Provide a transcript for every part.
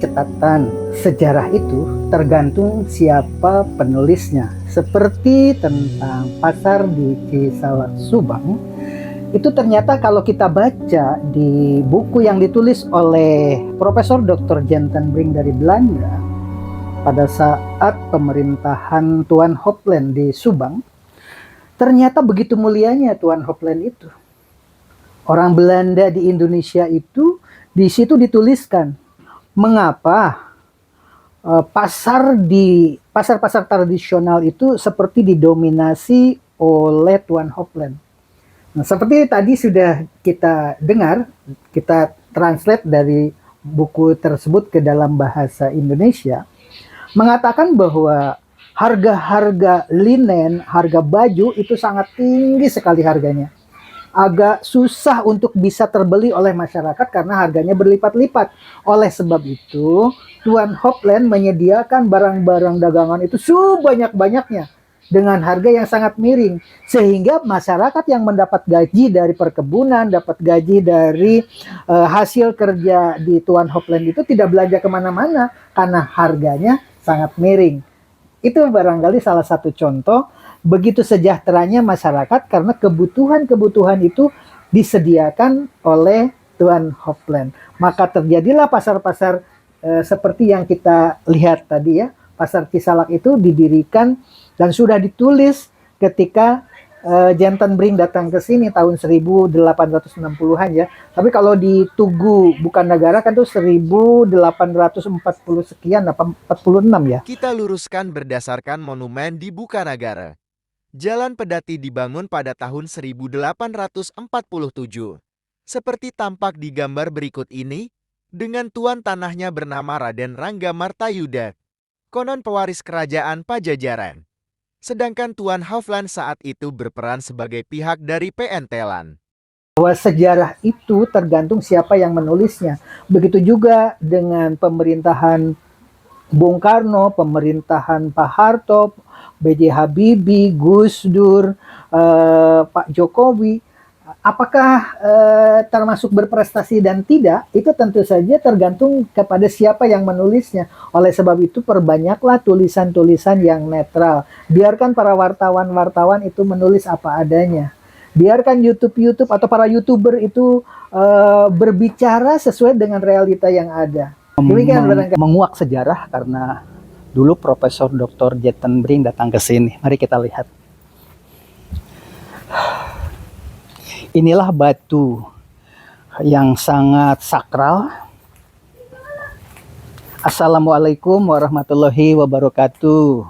catatan sejarah itu tergantung siapa penulisnya. Seperti tentang pasar di Cisalak Subang, itu ternyata kalau kita baca di buku yang ditulis oleh Profesor Dr. Jentenbrink dari Belanda pada saat pemerintahan Tuan Hopland di Subang, ternyata begitu mulianya Tuan Hopland itu. Orang Belanda di Indonesia itu di situ dituliskan mengapa pasar-pasar tradisional itu seperti didominasi oleh Tuan Hopland. Nah, seperti tadi sudah kita dengar, kita translate dari buku tersebut ke dalam bahasa Indonesia, mengatakan bahwa harga-harga linen, harga baju itu sangat tinggi sekali harganya. Agak susah untuk bisa terbeli oleh masyarakat karena harganya berlipat-lipat. Oleh sebab itu, Tuan Hopland menyediakan barang-barang dagangan itu sebanyak-banyaknya dengan harga yang sangat miring. Sehingga masyarakat yang mendapat gaji dari perkebunan, dapat gaji dari hasil kerja di Tuan Hopland itu tidak belanja kemana-mana karena harganya sangat miring. Itu barangkali salah satu contoh begitu sejahteranya masyarakat karena kebutuhan-kebutuhan itu disediakan oleh Tuan Hopland. Maka terjadilah pasar-pasar seperti yang kita lihat tadi ya. Pasar Cisalak itu didirikan dan sudah ditulis ketika Jentenbrink datang ke sini tahun 1860-an ya. Tapi kalau di Tugu Bukan Negara kan tuh 1840 sekian, 46 ya. Kita luruskan berdasarkan monumen di Bukanagara. Jalan Pedati dibangun pada tahun 1847. Seperti tampak di gambar berikut ini, dengan tuan tanahnya bernama Raden Rangga Martayuda, konon pewaris kerajaan Pajajaran. Sedangkan Tuan Hopland saat itu berperan sebagai pihak dari PN Telan. Bahwa sejarah itu tergantung siapa yang menulisnya. Begitu juga dengan pemerintahan Bung Karno, pemerintahan Pak Harto, B.J. Habibie, Gus Dur, Pak Jokowi, apakah termasuk berprestasi dan tidak, itu tentu saja tergantung kepada siapa yang menulisnya. Oleh sebab itu perbanyaklah tulisan-tulisan yang netral. Biarkan para wartawan-wartawan itu menulis apa adanya. Biarkan YouTube atau para YouTuber itu berbicara sesuai dengan realita yang ada. Demikian menguak sejarah karena dulu Profesor Dr. Jentenbrink datang ke sini. Mari kita lihat. Inilah batu yang sangat sakral. Assalamualaikum warahmatullahi wabarakatuh.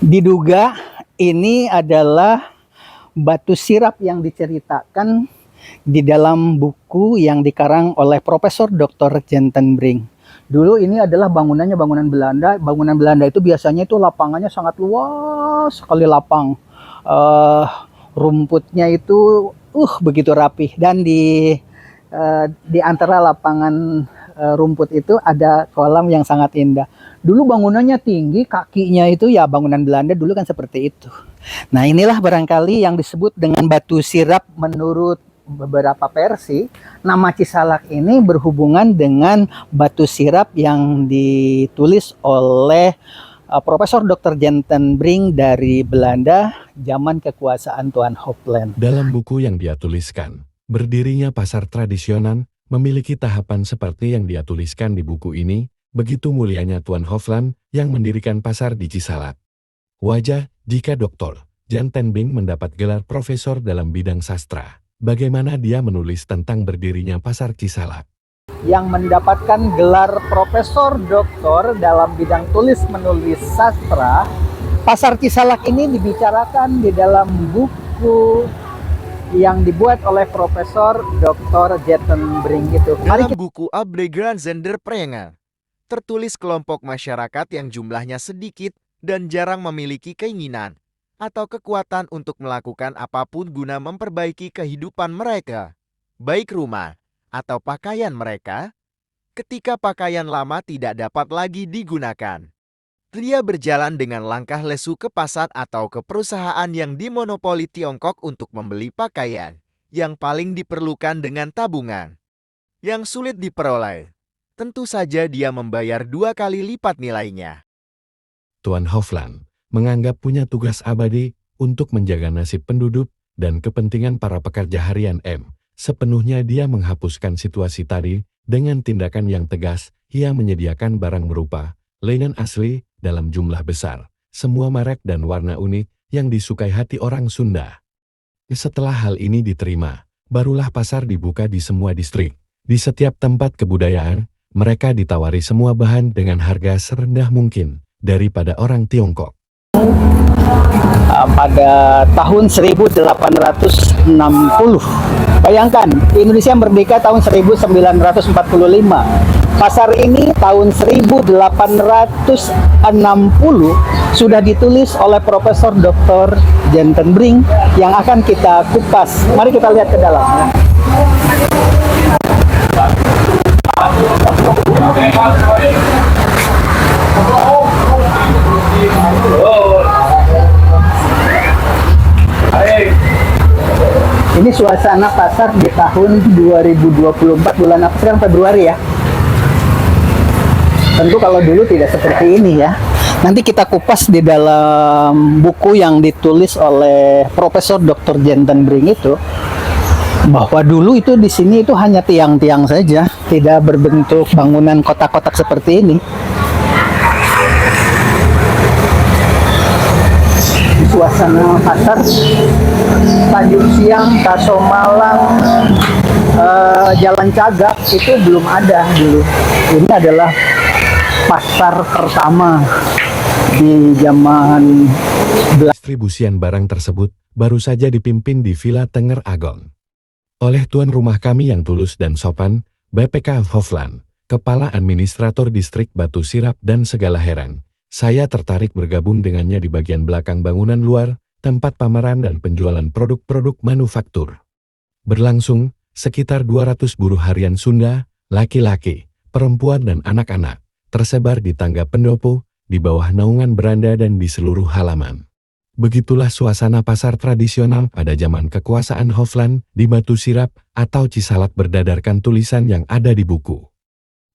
Diduga ini adalah batu sirap yang diceritakan di dalam buku yang dikarang oleh Profesor Dr. Jentenbrink. Dulu ini adalah bangunannya bangunan Belanda. Bangunan Belanda itu biasanya itu lapangannya sangat luas sekali lapang. Rumputnya itu begitu rapih dan di antara lapangan rumput itu ada kolam yang sangat indah. Dulu bangunannya tinggi, kakinya itu ya bangunan Belanda dulu kan seperti itu. Nah, inilah barangkali yang disebut dengan batu sirap menurut beberapa versi. Nama Cisalak ini berhubungan dengan batu sirap yang ditulis oleh Profesor Dr. Jentenbrink dari Belanda zaman kekuasaan Tuan Hopland. Dalam buku yang dia tuliskan, berdirinya pasar tradisional memiliki tahapan seperti yang dia tuliskan di buku ini. Begitu mulianya Tuan Hopland yang mendirikan pasar di Cisalak. Wajar jika Dr. Jentenbrink mendapat gelar profesor dalam bidang sastra. Bagaimana dia menulis tentang berdirinya pasar Cisalak? Yang mendapatkan gelar profesor doktor dalam bidang tulis-menulis sastra, pasar Cisalak ini dibicarakan di dalam buku yang dibuat oleh Profesor Dr. Jentenbrink itu. Dalam buku Abre Grand Zender Prenga, tertulis kelompok masyarakat yang jumlahnya sedikit dan jarang memiliki keinginan atau kekuatan untuk melakukan apapun guna memperbaiki kehidupan mereka, baik rumah atau pakaian mereka, ketika pakaian lama tidak dapat lagi digunakan. Dia berjalan dengan langkah lesu ke pasar atau ke perusahaan yang dimonopoli Tiongkok untuk membeli pakaian yang paling diperlukan dengan tabungan yang sulit diperoleh. Tentu saja dia membayar 2 kali lipat nilainya. Tuan Hofland menganggap punya tugas abadi untuk menjaga nasib penduduk dan kepentingan para pekerja harian M. Sepenuhnya dia menghapuskan situasi tadi dengan tindakan yang tegas. Ia menyediakan barang berupa linen asli dalam jumlah besar, semua merek dan warna unik yang disukai hati orang Sunda. Setelah hal ini diterima, barulah pasar dibuka di semua distrik. Di setiap tempat kebudayaan, mereka ditawari semua bahan dengan harga serendah mungkin daripada orang Tiongkok. Pada tahun 1860. Bayangkan, Indonesia merdeka tahun 1945. Pasar ini tahun 1860 sudah ditulis oleh Profesor Dr. Jentenbrink yang akan kita kupas. Mari kita lihat ke dalam. Ini suasana pasar di tahun 2024, bulan apa sekarang? Februari ya. Tentu kalau dulu tidak seperti ini ya. Nanti kita kupas di dalam buku yang ditulis oleh Profesor Dr. Jentenbrink itu, bahwa dulu itu di sini itu hanya tiang-tiang saja, tidak berbentuk bangunan kotak-kotak seperti ini. Suasana pasar Tanjung Siang, Tasomalang, Jalan Cagak itu belum ada dulu. Ini adalah pasar pertama di zaman Distribusian barang tersebut baru saja dipimpin di Villa Tenger Agon oleh tuan rumah kami yang tulus dan sopan, BPK Hofland, Kepala Administrator Distrik Batu Sirap dan segala heran. Saya tertarik bergabung dengannya di bagian belakang bangunan luar, tempat pameran dan penjualan produk-produk manufaktur. Berlangsung, sekitar 200 buruh harian Sunda, laki-laki, perempuan dan anak-anak, tersebar di tangga pendopo, di bawah naungan beranda dan di seluruh halaman. Begitulah suasana pasar tradisional pada zaman kekuasaan Hofland di Batu Sirap atau Cisalak berdadarkan tulisan yang ada di buku.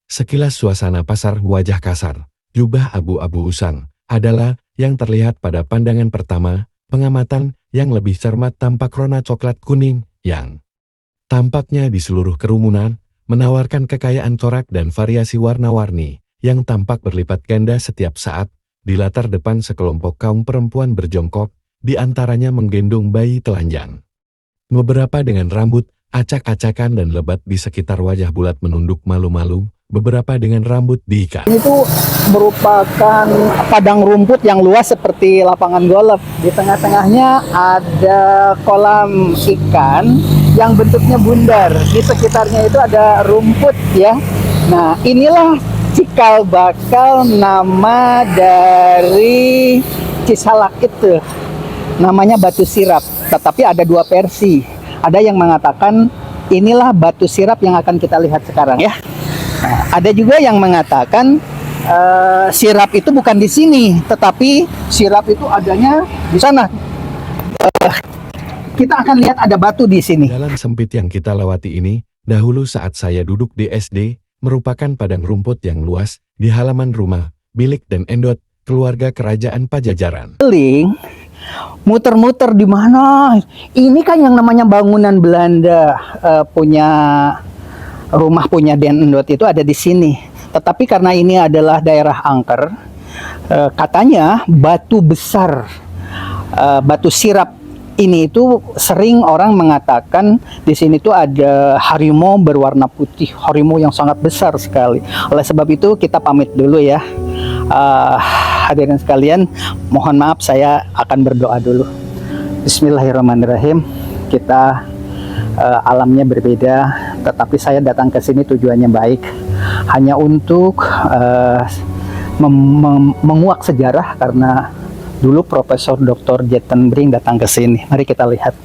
Sekilas suasana pasar wajah kasar, jubah abu-abu usang, adalah yang terlihat pada pandangan pertama. Pengamatan yang lebih cermat tampak rona coklat kuning yang tampaknya di seluruh kerumunan menawarkan kekayaan corak dan variasi warna-warni yang tampak berlipat ganda setiap saat. Di latar depan sekelompok kaum perempuan berjongkok, di antaranya menggendong bayi telanjang. Beberapa dengan rambut acak-acakan dan lebat di sekitar wajah bulat menunduk malu-malu, beberapa dengan rambut diikat. itu merupakan padang rumput yang luas seperti lapangan golf. Di tengah-tengahnya ada kolam ikan yang bentuknya bundar. Di sekitarnya itu ada rumput ya. Nah, inilah cikal bakal nama dari Cisalak itu. Namanya Batu Sirap. Tetapi ada dua versi. Ada yang mengatakan inilah Batu Sirap yang akan kita lihat sekarang ya. Nah, ada juga yang mengatakan sirap itu bukan di sini, tetapi sirap itu adanya di sana. Kita akan lihat ada batu di sini. Jalan sempit yang kita lewati ini, dahulu saat saya duduk di SD, merupakan padang rumput yang luas di halaman rumah, bilik dan endot keluarga kerajaan Pajajaran. Keliling, muter-muter di mana? Ini kan yang namanya bangunan Belanda, punya rumah punya Den Endot itu ada di sini. Tetapi karena ini adalah daerah angker, katanya batu besar, Batu Sirap ini itu sering orang mengatakan di sini tuh ada harimau berwarna putih, harimau yang sangat besar sekali. Oleh sebab itu kita pamit dulu ya. Hadirin sekalian, mohon maaf saya akan berdoa dulu. Bismillahirrahmanirrahim. Kita alamnya berbeda, tetapi saya datang ke sini tujuannya baik, hanya untuk menguak sejarah karena dulu Profesor Dr. Jentenbrink datang ke sini. Mari kita lihat.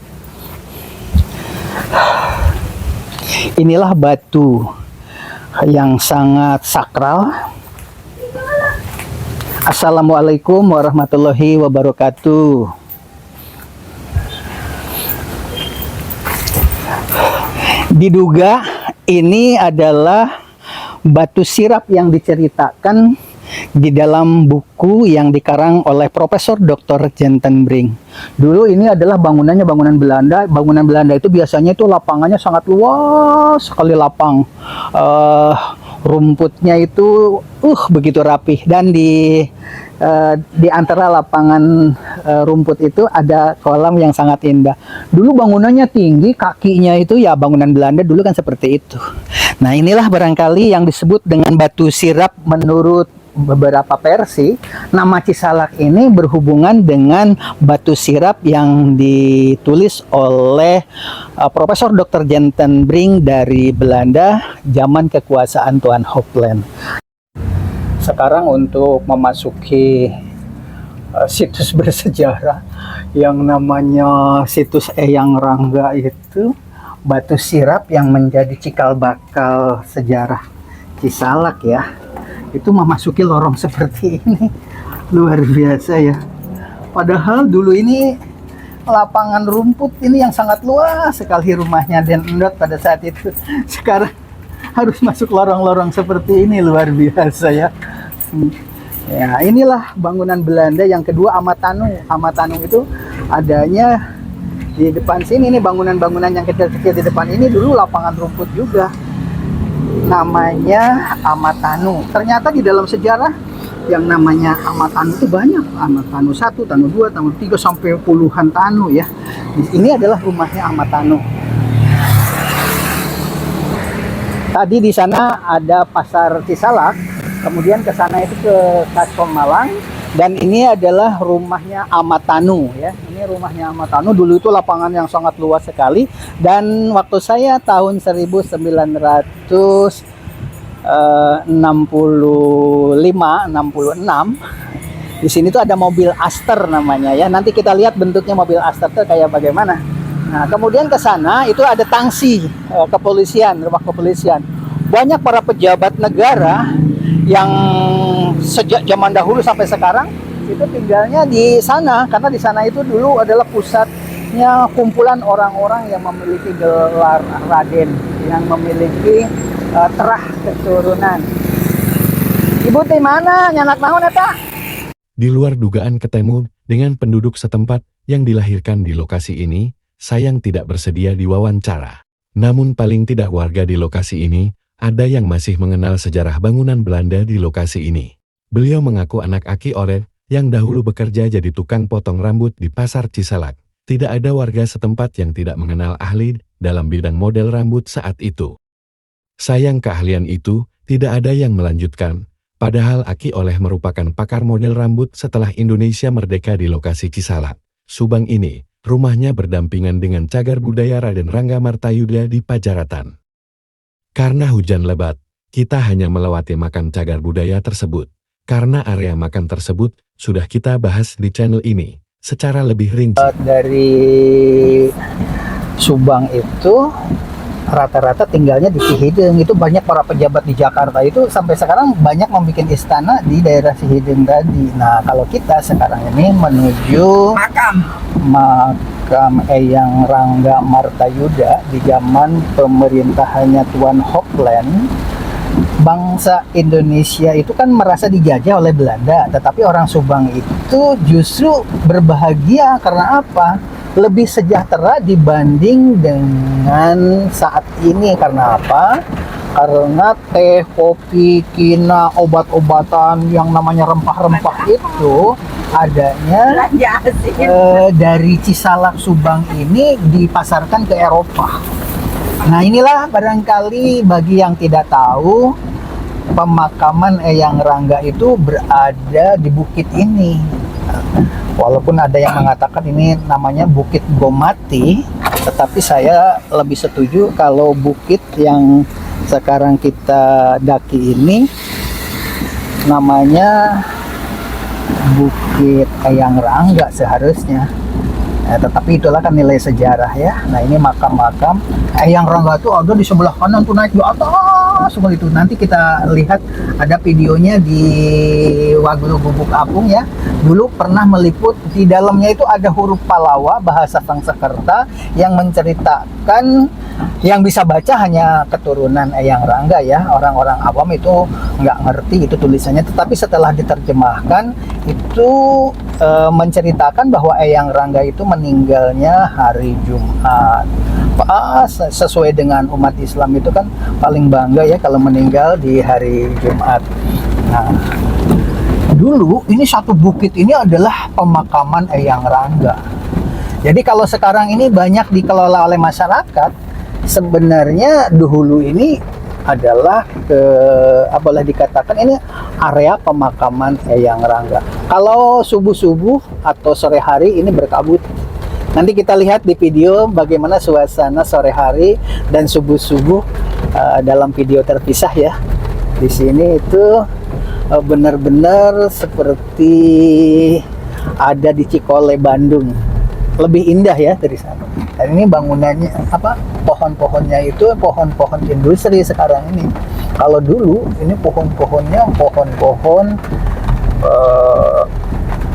Inilah batu yang sangat sakral. Assalamualaikum warahmatullahi wabarakatuh. Diduga ini adalah batu sirap yang diceritakan di dalam buku yang dikarang oleh Profesor Dr. Jentenbrink. Dulu ini adalah bangunannya bangunan Belanda. Bangunan Belanda itu biasanya itu lapangannya sangat luas sekali lapang. Rumputnya itu begitu rapih, dan di antara lapangan rumput itu ada kolam yang sangat indah. Dulu bangunannya tinggi, kakinya itu ya bangunan Belanda dulu kan seperti itu. Nah, inilah barangkali yang disebut dengan batu sirap. Menurut beberapa versi, nama Cisalak ini berhubungan dengan batu sirap yang ditulis oleh Profesor Dr. Jentenbrink dari Belanda zaman kekuasaan Tuan Hopland. Sekarang untuk memasuki situs bersejarah yang namanya situs Eyang Rangga itu, batu sirap yang menjadi cikal bakal sejarah Cisalak ya. Itu memasuki lorong seperti ini, luar biasa ya. Padahal dulu ini lapangan rumput ini yang sangat luas sekali rumahnya Den Endot pada saat itu. Sekarang harus masuk lorong-lorong seperti ini, luar biasa ya. Ya, inilah bangunan Belanda yang kedua, Amatanu. Amatanu itu adanya di depan sini. Ini bangunan-bangunan yang kecil-kecil di depan ini dulu lapangan rumput juga. Namanya Amatanu. Ternyata di dalam sejarah yang namanya Amatanu itu banyak. Amatanu 1, Tanu 2, Tanu 3 sampai puluhan Tanu ya. Ini adalah rumahnya Amatanu. Tadi di sana ada pasar Cisalak, kemudian ke sana itu ke Kasom Malang, dan ini adalah rumahnya Amatanu ya. Ini rumahnya Amatanu. Dulu itu lapangan yang sangat luas sekali, dan waktu saya tahun 1965-66 di sini tuh ada mobil Aster namanya ya. Nanti kita lihat bentuknya mobil Aster tuh kayak bagaimana. Nah, kemudian ke sana itu ada tangsi kepolisian, rumah kepolisian. Banyak para pejabat negara yang sejak zaman dahulu sampai sekarang itu tinggalnya di sana, karena di sana itu dulu adalah pusatnya kumpulan orang-orang yang memiliki gelar Raden, yang memiliki terah keturunan. Ibu di mana? Nyanak naon eta? Di luar dugaan ketemu dengan penduduk setempat yang dilahirkan di lokasi ini, Sayang tidak bersedia diwawancara. Namun paling tidak warga di lokasi ini, ada yang masih mengenal sejarah bangunan Belanda di lokasi ini. Beliau mengaku anak Aki Orek yang dahulu bekerja jadi tukang potong rambut di pasar Cisalak. Tidak ada warga setempat yang tidak mengenal ahli dalam bidang model rambut saat itu. Sayang keahlian itu tidak ada yang melanjutkan, padahal Aki Oleh merupakan pakar model rambut setelah Indonesia merdeka di lokasi Cisalak, Subang ini. Rumahnya berdampingan dengan cagar budaya Raden Rangga Martayuda di Pajaratan. Karena hujan lebat, kita hanya melewati makam cagar budaya tersebut. Karena area makam tersebut sudah kita bahas di channel ini secara lebih rinci. Dari Subang itu rata-rata tinggalnya di Cihideng. Itu banyak para pejabat di Jakarta itu sampai sekarang banyak membuat istana di daerah Cihideng tadi. Nah, kalau kita sekarang ini menuju makam Eyang Rangga Martayuda di zaman pemerintahannya Tuan Hopland. Bangsa Indonesia itu kan merasa dijajah oleh Belanda, tetapi orang Subang itu justru berbahagia karena apa? Lebih sejahtera dibanding dengan saat ini. Karena apa? Karena teh, kopi, kina, obat-obatan yang namanya rempah-rempah itu adanya dari Cisalak Subang ini dipasarkan ke Eropa. Nah, inilah barangkali bagi yang tidak tahu, pemakaman Eyang Rangga itu berada di bukit ini. Walaupun ada yang mengatakan ini namanya Bukit Gomati, tetapi saya lebih setuju kalau bukit yang sekarang kita daki ini namanya Bukit Eyang Rangga seharusnya. Tetapi itulah kan nilai sejarah ya. Nah, ini makam-makam Eyang Rangga itu ada di sebelah kanan tuh, naik di atas semua itu. Nanti kita lihat ada videonya di Wagulu Gubuk Apung ya. Dulu pernah meliput, di dalamnya itu ada huruf Palawa bahasa Sangsekerta yang menceritakan Yang bisa baca hanya keturunan Eyang Rangga ya, orang-orang awam itu nggak ngerti itu tulisannya. Tetapi setelah diterjemahkan itu menceritakan bahwa Eyang Rangga itu meninggalnya hari Jumat. Sesuai dengan umat Islam itu kan paling bangga ya kalau meninggal di hari Jumat. Nah, dulu ini satu bukit ini adalah pemakaman Eyang Rangga. Jadi kalau sekarang ini banyak dikelola oleh masyarakat, sebenarnya dahulu ini adalah boleh dikatakan ini area pemakaman Eyang Rangga. Kalau subuh-subuh atau sore hari ini berkabut. Nanti kita lihat di video bagaimana suasana sore hari dan subuh-subuh dalam video terpisah ya. Di sini itu benar-benar seperti ada di Cikole, Bandung. Lebih indah ya dari sana. Dan ini bangunannya pohon-pohonnya itu pohon-pohon industri sekarang ini. Kalau dulu ini pohon-pohonnya pohon-pohon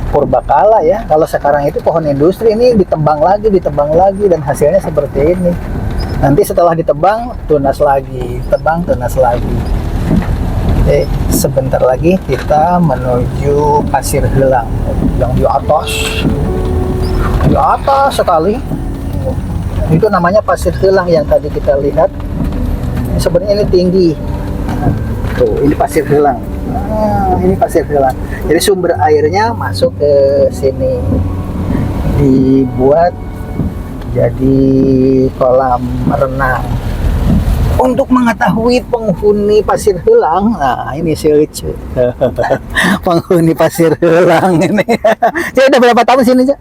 purbakala ya. Kalau sekarang itu pohon industri, ini ditebang lagi dan hasilnya seperti ini. Nanti setelah ditebang tunas lagi, tebang tunas lagi. Oke, sebentar lagi kita menuju Pasir Helang yang di atas sekali. Itu namanya Pasir Helang yang tadi kita lihat. Sebenarnya ini tinggi. Tuh, ini Pasir Helang. Ini Pasir Helang. Jadi sumber airnya masuk ke sini. Dibuat jadi kolam renang. Untuk mengetahui penghuni Pasir Helang, nah ini si lucu. Penghuni Pasir Helang ini. Saya udah berapa tahun sini, Cak?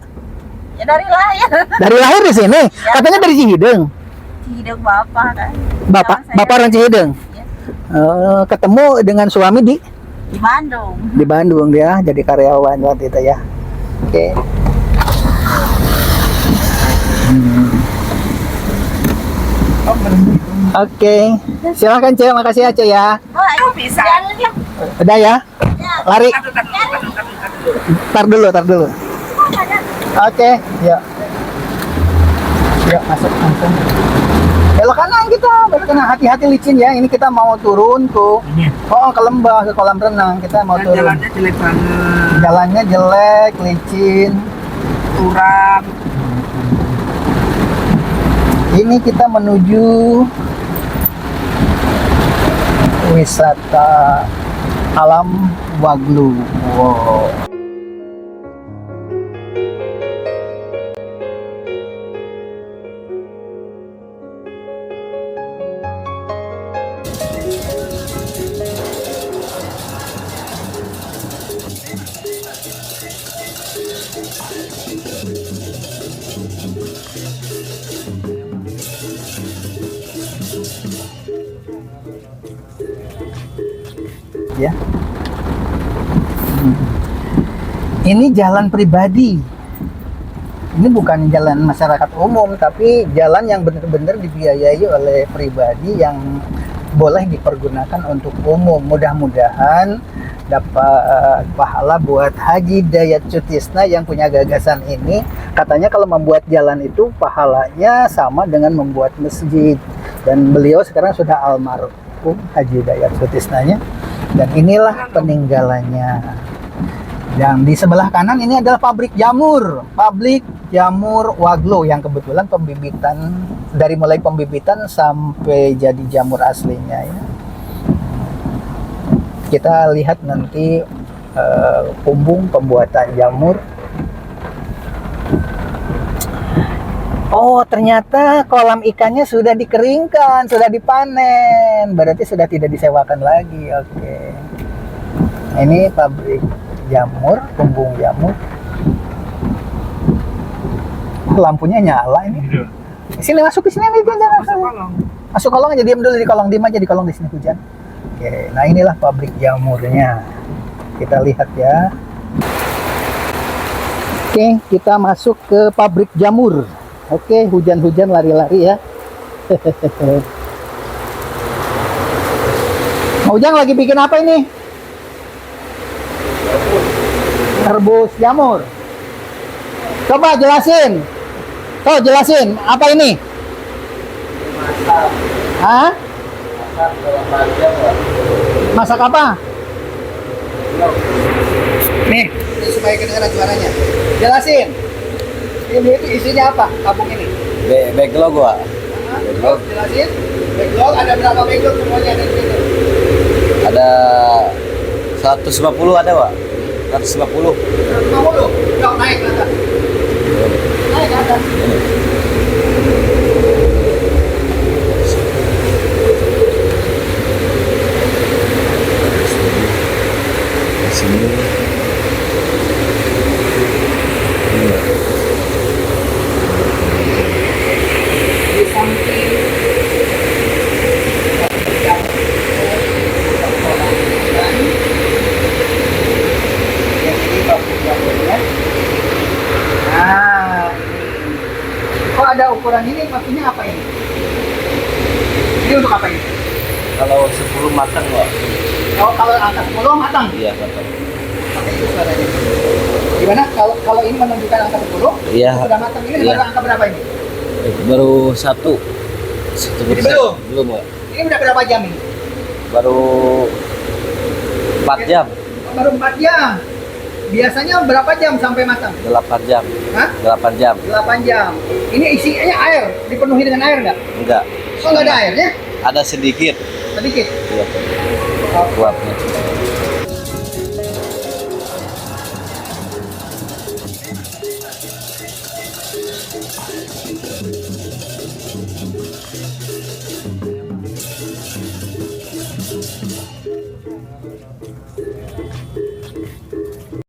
Ya dari lahir. Dari lahir di sini. Ya. Katanya dari Cihideng. Cihideng bapak kan. Bapak orang Cihideng. Ya. Ketemu dengan suami di Bandung. Di Bandung dia jadi karyawan waktu itu ya. Oke. Oke. Silakan Cek, makasih ya Cek ya. Oh, bisa. Udah ya? Lari. Tar dulu. Oke, yuk. Yuk, masuk langsung. Belok kanan kita, belok kanan. Hati-hati licin ya. Ini kita mau turun tuh. Ke lembah, ke kolam renang. Kita mau turun. Jalannya jelek banget. Jalannya jelek, licin, Kurang. Ini kita menuju wisata alam Waglu. Wow. Ya. Ini jalan pribadi. Ini bukan jalan masyarakat umum, tapi jalan yang benar-benar dibiayai oleh pribadi yang boleh dipergunakan untuk umum. Mudah-mudahan dapat pahala buat Haji Dayat Sutisna yang punya gagasan ini. Katanya kalau membuat jalan itu pahalanya sama dengan membuat masjid. Dan beliau sekarang sudah almarhum Haji Dayat Sutisnanya. Dan inilah peninggalannya. Yang di sebelah kanan ini adalah pabrik jamur Waglo yang kebetulan pembibitan dari mulai pembibitan sampai jadi jamur aslinya ya. Kita lihat nanti pumbung pembuatan jamur. Oh, ternyata kolam ikannya sudah dikeringkan, sudah dipanen. Berarti sudah tidak disewakan lagi. Oke. Ini pabrik jamur, pumbung jamur. Lampunya nyala ini. Sini masuk ke sini nih, masuk kolong aja, diam dulu di kolong, diam aja di kolong, di sini hujan. Oke, nah inilah pabrik jamurnya. Kita lihat ya. Oke, kita masuk ke pabrik jamur. Oke, hujan-hujan lari-lari ya. Ujang lagi bikin apa ini? Rebus jamur. Coba jelasin. Jelasin apa ini? Hah? Masak apa? Nih, ini supaya kedengaran suaranya. Jelasin. Ini itu isinya apa? Tabung ini. Backlog gua. Backlog, jelasin. Backlog ada berapa backlog semuanya di situ? Ada 150 ada, Pak. 150. 150. Yuk, naik ke atas. Naik ke atas. Di sini. Di samping nah, kok ada ukuran ini maksudnya apa ini? Ini untuk apa ini? Kalau 10 matang, Pak. Kalau angka 10 matang. Iya, matang. Pakai itu suaranya. Gimana? Kalau ini menunjukkan angka 10, Iya. sudah matang. Ini Iya. baru angka berapa ini? Baru satu. Satu Jadi persen. belum? Belum, Pak. Ini udah berapa jam ini? Baru 4 jam. Baru 4 jam. Biasanya berapa jam sampai matang? 8 jam. Hah? 8 jam. 8 jam. Ini isinya air, dipenuhi dengan air nggak? Enggak. Oh, nggak ada airnya? Ada sedikit. Sedikit. Iya. Kuatnya.